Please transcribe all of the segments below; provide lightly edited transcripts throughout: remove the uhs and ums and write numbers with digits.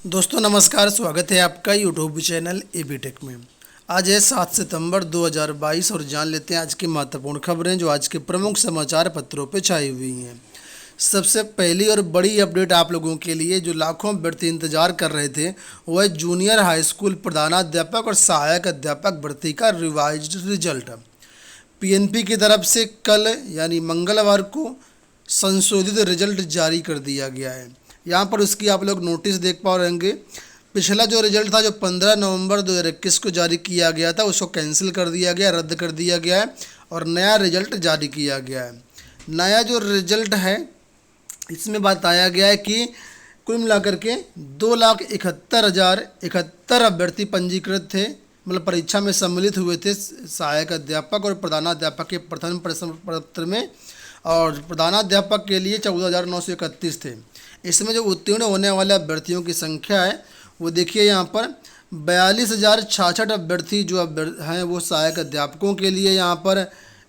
दोस्तों नमस्कार, स्वागत है आपका यूट्यूब चैनल एबी टेक में। आज है 7 सितंबर 2022 और जान लेते हैं आज की महत्वपूर्ण खबरें जो आज के प्रमुख समाचार पत्रों पे छाई हुई हैं। सबसे पहली और बड़ी अपडेट आप लोगों के लिए जो लाखों अभ्यर्थी इंतजार कर रहे थे वो है जूनियर हाई स्कूल प्रधानाध्यापक और सहायक अध्यापक भर्ती का रिवाइज्ड रिजल्ट। पीएनपी की तरफ से कल यानी मंगलवार को संशोधित रिजल्ट जारी कर दिया गया है। यहाँ पर उसकी आप लोग नोटिस देख पा रहेंगे। पिछला जो रिजल्ट था जो 15 नवंबर 2021 को जारी किया गया था उसको कैंसिल कर दिया गया, रद्द कर दिया गया है और नया रिजल्ट जारी किया गया है। नया जो रिजल्ट है इसमें बताया गया है कि कुल मिलाकर के 2,71,071 अभ्यर्थी पंजीकृत थे, मतलब परीक्षा में सम्मिलित हुए थे सहायक अध्यापक और प्रधानाध्यापक के प्रथम प्रश्न पत्र में, और प्रधानाध्यापक के लिए 14,931 थे। इसमें जो उत्तीर्ण होने वाले अभ्यर्थियों की संख्या है वो देखिए यहाँ पर 42,066 अभ्यर्थी जो हैं वो सहायक अध्यापकों के लिए यहाँ पर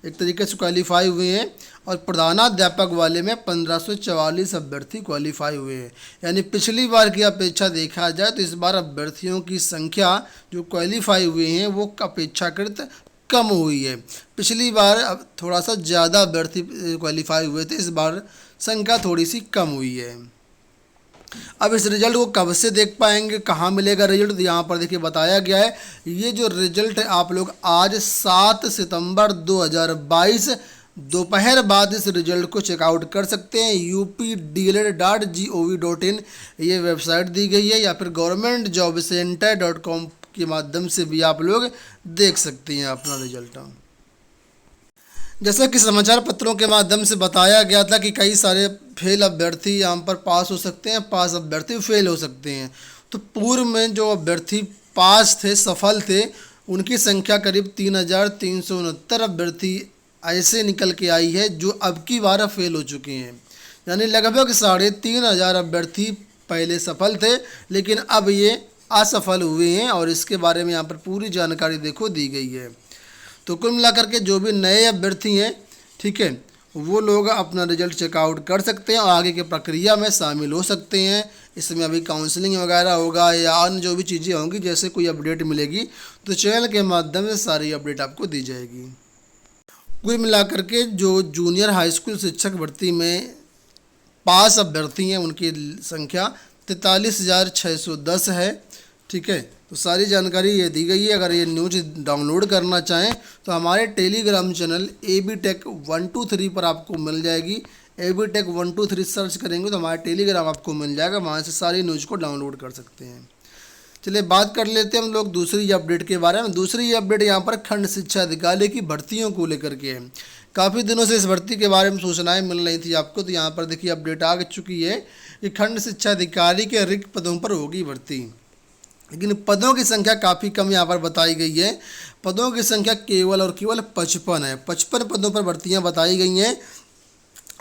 एक तरीके से क्वालिफाई हुए हैं और प्रधानाध्यापक वाले में 1,544 अभ्यर्थी क्वालिफाई हुए हैं। यानी पिछली बार की अपेक्षा देखा जाए तो इस बार अभ्यर्थियों की संख्या जो क्वालिफाई हुए हैं वो अपेक्षाकृत कम हुई है। पिछली बार अब थोड़ा सा ज़्यादा अभ्यर्थी क्वालिफाई हुए थे, इस बार संख्या थोड़ी सी कम हुई है। अब इस रिजल्ट को कब से देख पाएंगे, कहाँ मिलेगा रिजल्ट, यहाँ पर देखिए बताया गया है। ये जो रिजल्ट है आप लोग आज 7 सितंबर 2022 दोपहर बाद इस रिजल्ट को चेकआउट कर सकते हैं। updled.gov.in ये वेबसाइट दी गई है, या फिर governmentjobcenter.com के माध्यम से भी आप लोग देख सकते हैं अपना रिजल्ट। जैसा कि समाचार पत्रों के माध्यम से बताया गया था कि कई सारे फेल अभ्यर्थी यहाँ पर पास हो सकते हैं, पास अभ्यर्थी फेल हो सकते हैं। तो पूर्व में जो अभ्यर्थी पास थे, सफल थे, उनकी संख्या करीब 3,369 अभ्यर्थी ऐसे निकल के आई है जो अब की बार फेल हो चुके हैं। यानी लगभग 3,500 अभ्यर्थी पहले सफल थे लेकिन अब ये असफल हुए हैं, और इसके बारे में यहाँ पर पूरी जानकारी देखो दी गई है। तो कुल मिलाकर के जो भी नए अभ्यर्थी हैं, ठीक है, वो लोग अपना रिजल्ट चेकआउट कर सकते हैं और आगे की प्रक्रिया में शामिल हो सकते हैं। इसमें अभी काउंसलिंग वगैरह होगा या अन्य जो भी चीज़ें होंगी, जैसे कोई अपडेट मिलेगी तो चैनल के माध्यम से सारी अपडेट आपको दी जाएगी। कुल मिलाकर के जो जूनियर हाई स्कूल शिक्षक भर्ती में पास अभ्यर्थी हैं उनकी संख्या 43,610 है, ठीक है। तो सारी जानकारी ये दी गई है। अगर ये न्यूज़ डाउनलोड करना चाहें तो हमारे टेलीग्राम चैनल एबी टेक 123 पर आपको मिल जाएगी। एबी टेक 123 सर्च करेंगे तो हमारा टेलीग्राम आपको मिल जाएगा, वहाँ से सारी न्यूज़ को डाउनलोड कर सकते हैं। चलिए बात कर लेते हैं हम लोग दूसरी अपडेट के बारे में। दूसरी अपडेट यहाँ पर खंड शिक्षा अधिकारी की भर्तियों को लेकर के है। काफ़ी दिनों से इस भर्ती के बारे में सूचनाएं मिल रही थी आपको, तो यहाँ पर देखिए अपडेट आ चुकी है कि खंड शिक्षा अधिकारी के रिक्त पदों पर होगी भर्ती, लेकिन पदों की संख्या काफ़ी कम यहाँ पर बताई गई है। पदों की संख्या केवल और केवल 55 है। 55 पदों पर भर्तियाँ बताई गई हैं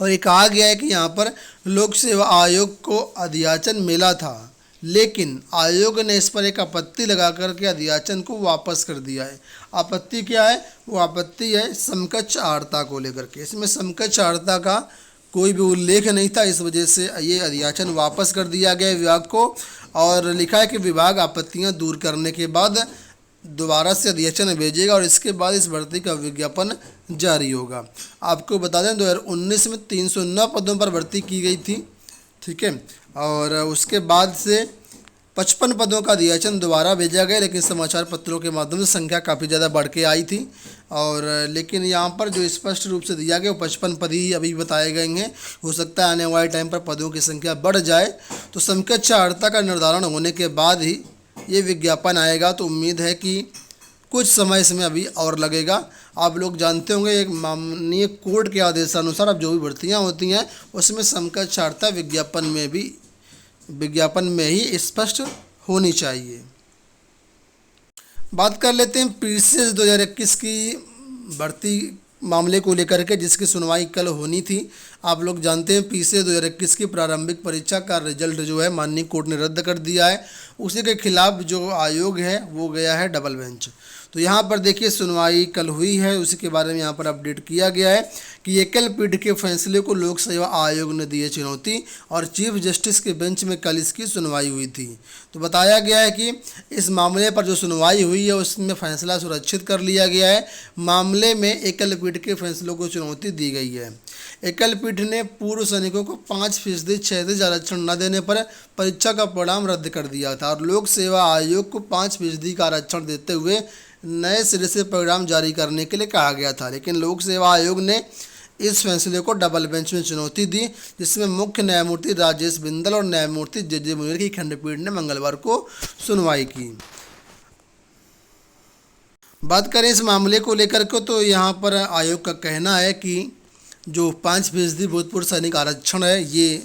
और ये कहा गया है कि यहाँ पर लोक सेवा आयोग को अध्याचन मिला था, लेकिन आयोग ने इस पर एक आपत्ति लगा करके अध्याचन को वापस कर दिया है। आपत्ति क्या है? वो आपत्ति है समकक्ष आर्ता को लेकर के। इसमें समकक्ष आर्ता का कोई भी उल्लेख नहीं था, इस वजह से ये अध्याचन वापस कर दिया गया विभाग को, और लिखा है कि विभाग आपत्तियां दूर करने के बाद दोबारा से अध्याचन भेजेगा और इसके बाद इस भर्ती का विज्ञापन जारी होगा। आपको बता दें 2019 में 309 पदों पर भर्ती की गई थी, ठीक है, और उसके बाद से 55 पदों का अध्याचन दोबारा भेजा गया, लेकिन समाचार पत्रों के माध्यम से संख्या काफ़ी ज़्यादा बढ़ के आई थी। और लेकिन यहाँ पर जो स्पष्ट रूप से दिया गया वो 55 पद ही अभी बताए गए हैं। हो सकता है आने वाले टाइम पर पदों की संख्या बढ़ जाए। तो समकक्ष आर्ता का निर्धारण होने के बाद ही ये विज्ञापन आएगा, तो उम्मीद है कि कुछ समय इसमें अभी और लगेगा। आप लोग जानते होंगे एक माननीय कोर्ट के आदेशानुसार अब जो भी भर्तियाँ होती हैं उसमें समकक्ष आर्ता विज्ञापन में ही स्पष्ट होनी चाहिए। बात कर लेते हैं पीसीएस 2021 की भर्ती मामले को लेकर के, जिसकी सुनवाई कल होनी थी। आप लोग जानते हैं पीसीएस 2021 की प्रारंभिक परीक्षा का रिजल्ट जो है माननीय कोर्ट ने रद्द कर दिया है। उसी के खिलाफ जो आयोग है वो गया है डबल बेंच। तो यहाँ पर देखिए सुनवाई कल हुई है, उसी के बारे में यहाँ पर अपडेट किया गया है कि एकल पीठ के फैसले को लोक सेवा आयोग ने दी है चुनौती और चीफ जस्टिस के बेंच में कल इसकी सुनवाई हुई थी। तो बताया गया है कि इस मामले पर जो सुनवाई हुई है उसमें फैसला सुरक्षित कर लिया गया है। मामले में एकल पीठ के फैसलों को चुनौती दी गई है। एकल पीठ ने पूर्व सैनिकों को 5% क्षैतिज आरक्षण न देने पर परीक्षा का परिणाम रद्द कर दिया था और लोक सेवा आयोग को 5% का आरक्षण देते हुए नए सिरे से परिणाम जारी करने के लिए कहा गया था। लेकिन लोक सेवा आयोग ने इस फैसले को डबल बेंच में चुनौती दी, जिसमें मुख्य न्यायमूर्ति राजेश बिंदल और न्यायमूर्ति जे मुनीर की खंडपीठ ने मंगलवार को सुनवाई की। बात करें इस मामले को लेकर के तो यहाँ पर आयोग का कहना है कि जो 5% भूतपूर्व सैनिक आरक्षण है ये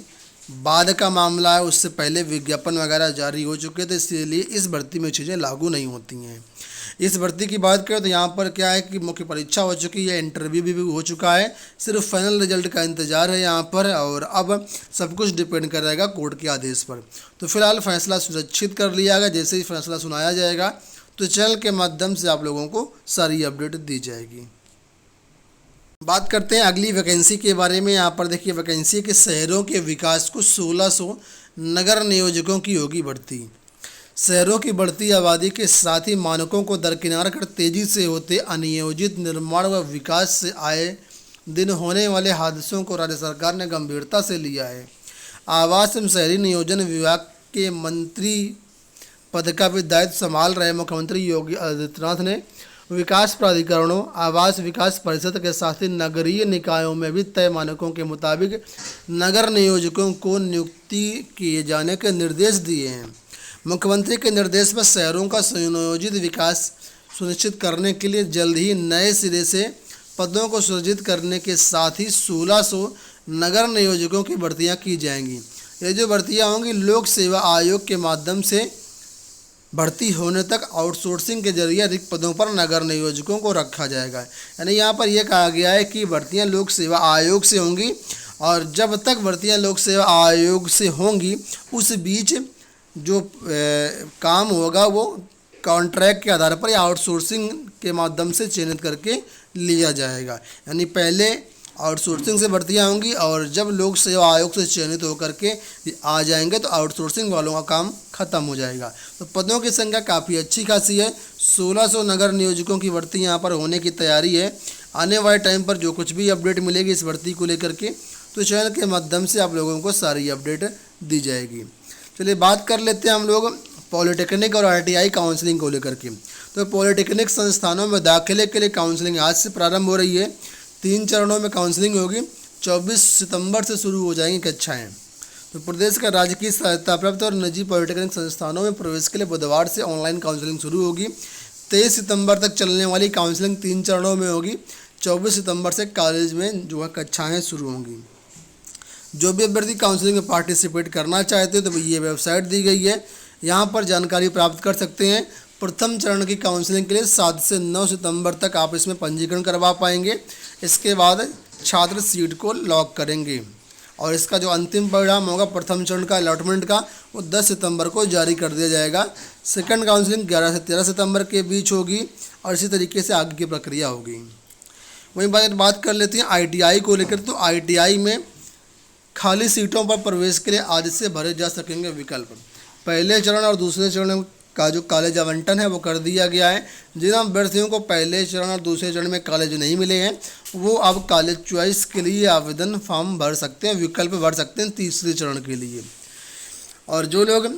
बाद का मामला है, उससे पहले विज्ञापन वगैरह जारी हो चुके थे, इसलिए इस भर्ती में चीज़ें लागू नहीं होती हैं। इस भर्ती की बात करें तो यहाँ पर क्या है कि मुख्य परीक्षा हो चुकी है, इंटरव्यू भी हो चुका है, सिर्फ फाइनल रिजल्ट का इंतजार है यहाँ पर और अब सब कुछ डिपेंड करेगा कोर्ट के आदेश पर। तो फिलहाल फैसला सुरक्षित कर लिया गया, जैसे ही फैसला सुनाया जाएगा तो चैनल के माध्यम से आप लोगों को सारी अपडेट दी जाएगी। बात करते हैं अगली वैकेंसी के बारे में। यहाँ पर देखिए वैकेंसी के शहरों के विकास को 1600 नगर नियोजकों की होगी भर्ती। शहरों की बढ़ती आबादी के साथ ही मानकों को दरकिनार कर तेजी से होते अनियोजित निर्माण व विकास से आए दिन होने वाले हादसों को राज्य सरकार ने गंभीरता से लिया है। आवास एवं शहरी नियोजन विभाग के मंत्री पद का भी दायित्व संभाल रहे मुख्यमंत्री योगी आदित्यनाथ ने विकास प्राधिकरणों, आवास विकास परिषद के साथ ही नगरीय निकायों में भी तय मानकों के मुताबिक नगर नियोजकों को नियुक्ति किए जाने के निर्देश दिए हैं। मुख्यमंत्री के निर्देश पर शहरों का सुनियोजित विकास सुनिश्चित करने के लिए जल्द ही नए सिरे से पदों को सृजित करने के साथ ही 1600 नगर नियोजकों की भर्तियां की जाएंगी। ये जो भर्तियां होंगी लोक सेवा आयोग के माध्यम से भर्ती होने तक आउटसोर्सिंग के जरिए रिक्त पदों पर नगर नियोजकों को रखा जाएगा। यानी यहाँ पर यह कहा गया है कि भर्तियाँ लोक सेवा आयोग से होंगी और जब तक भर्तियाँ लोक सेवा आयोग से होंगी उस बीच जो काम होगा वो कॉन्ट्रैक्ट के आधार पर या आउटसोर्सिंग के माध्यम से चयनित करके लिया जाएगा। यानी पहले आउटसोर्सिंग से भर्तियां होंगी और जब लोक सेवा आयोग से चयनित होकर के आ जाएंगे तो आउटसोर्सिंग वालों का काम खत्म हो जाएगा। तो पदों की संख्या काफ़ी अच्छी खासी है। 1600 नगर नियोजकों की भर्ती यहाँ पर होने की तैयारी है। आने वाले टाइम पर जो कुछ भी अपडेट मिलेगी इस भर्ती को लेकर के तो चैनल के माध्यम से आप लोगों को सारी अपडेट दी जाएगी। चलिए बात कर लेते हैं हम लोग पॉलिटेक्निक और ITI काउंसलिंग को लेकर के। तो पॉलिटेक्निक संस्थानों में दाखिले के लिए काउंसलिंग आज से प्रारंभ हो रही है। 3 चरणों में काउंसलिंग होगी। 24 सितंबर से शुरू हो जाएंगी कक्षाएं। तो प्रदेश का राजकीय सहायता प्राप्त और निजी पॉलिटेक्निक संस्थानों में प्रवेश के लिए बुधवार से ऑनलाइन काउंसलिंग शुरू होगी। 23 सितंबर तक चलने वाली काउंसलिंग 3 चरणों में होगी। 24 सितंबर से कॉलेज में जो है कक्षाएँ शुरू होंगी। जो भी अभ्यर्थी काउंसलिंग में पार्टिसिपेट करना चाहते हो तो ये वेबसाइट दी गई है, यहाँ पर जानकारी प्राप्त कर सकते हैं। प्रथम चरण की काउंसलिंग के लिए 7 से 9 सितंबर तक आप इसमें पंजीकरण करवा पाएंगे। इसके बाद छात्र सीट को लॉक करेंगे और इसका जो अंतिम परिणाम होगा प्रथम चरण का अलॉटमेंट का वो 10 सितंबर को जारी कर दिया जाएगा। सेकंड काउंसलिंग 11 से 13 सितंबर के बीच होगी और इसी तरीके से आगे की प्रक्रिया होगी। वहीं बात कर लेते हैं ITI को लेकर। तो ITI में खाली सीटों पर प्रवेश के लिए आज से भरे जा सकेंगे विकल्प। पहले चरण और दूसरे चरण का जो कॉलेज आवंटन है वो कर दिया गया है। जिन अभ्यर्थियों को पहले चरण और दूसरे चरण में कॉलेज नहीं मिले हैं वो अब कॉलेज चॉइस के लिए आवेदन फॉर्म भर सकते हैं, विकल्प भर सकते हैं तीसरे चरण के लिए। और जो लोग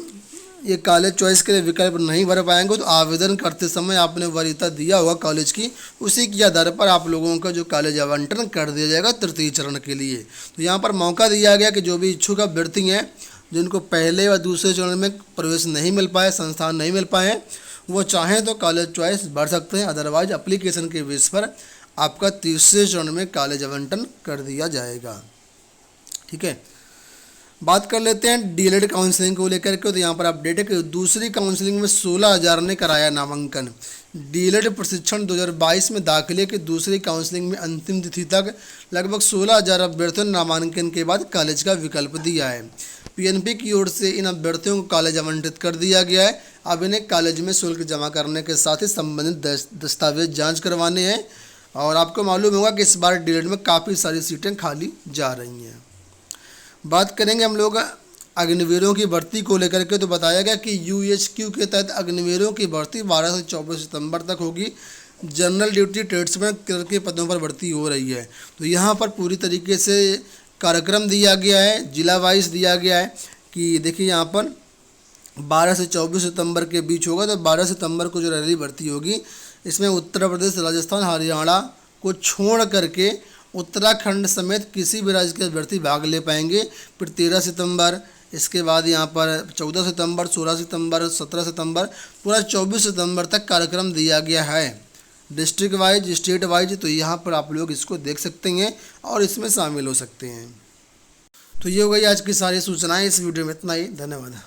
ये कॉलेज चॉइस के लिए विकल्प नहीं भर पाएंगे तो आवेदन करते समय आपने वरीयता दिया होगा कॉलेज की, उसी के आधार पर आप लोगों का जो कॉलेज आवंटन कर दिया जाएगा तृतीय चरण के लिए। तो यहाँ पर मौका दिया गया कि जो भी इच्छुक अभ्यर्थी हैं जिनको पहले व दूसरे चरण में प्रवेश नहीं मिल पाए, संस्थान नहीं मिल पाए, वो चाहें तो कॉलेज चॉइस भर सकते हैं। अदरवाइज एप्लीकेशन के बेस पर आपका तीसरे चरण में कॉलेज आवंटन कर दिया जाएगा। ठीक है, बात कर लेते हैं DLED काउंसलिंग को लेकर के। तो यहाँ पर अपडेट है कि दूसरी काउंसलिंग में 16,000 ने कराया नामांकन। DLED प्रशिक्षण 2022 में दाखिले की दूसरी काउंसलिंग में अंतिम तिथि तक लगभग 16,000 अभ्यर्थियों ने नामांकन के बाद कॉलेज का विकल्प दिया है। पीएनपी की ओर से इन अभ्यर्थियों को कॉलेज आवंटित कर दिया गया है। अब इन्हें कॉलेज में शुल्क जमा करने के साथ ही संबंधित दस्तावेज जांच करवाने हैं। और आपको मालूम होगा कि इस बार डीएलएड में काफ़ी सारी सीटें खाली जा रही हैं। बात करेंगे हम लोग अग्निवीरों की भर्ती को लेकर के, तो बताया गया कि यूएचक्यू के तहत अग्निवीरों की भर्ती 12 से 24 सितंबर तक होगी। जनरल ड्यूटी ट्रेड्समैन क्लर्क के पदों पर भर्ती हो रही है। तो यहाँ पर पूरी तरीके से कार्यक्रम दिया गया है, जिला वाइज दिया गया है कि देखिए यहाँ पर 12 से 24 सितंबर के बीच होगा। तो 12 सितंबर को जो रैली भर्ती होगी इसमें उत्तर प्रदेश, राजस्थान, हरियाणा को छोड़ करके उत्तराखंड समेत किसी भी राज्य के अभ्यर्थी भाग ले पाएंगे। फिर 13 सितंबर, इसके बाद यहाँ पर 14 सितंबर, 16 सितंबर, 17 सितंबर, पूरा 24 सितंबर तक कार्यक्रम दिया गया है डिस्ट्रिक्ट वाइज, स्टेट वाइज। तो यहाँ पर आप लोग इसको देख सकते हैं और इसमें शामिल हो सकते हैं। तो ये हो गई आज की सारी सूचनाएं। इस वीडियो में इतना ही। धन्यवाद।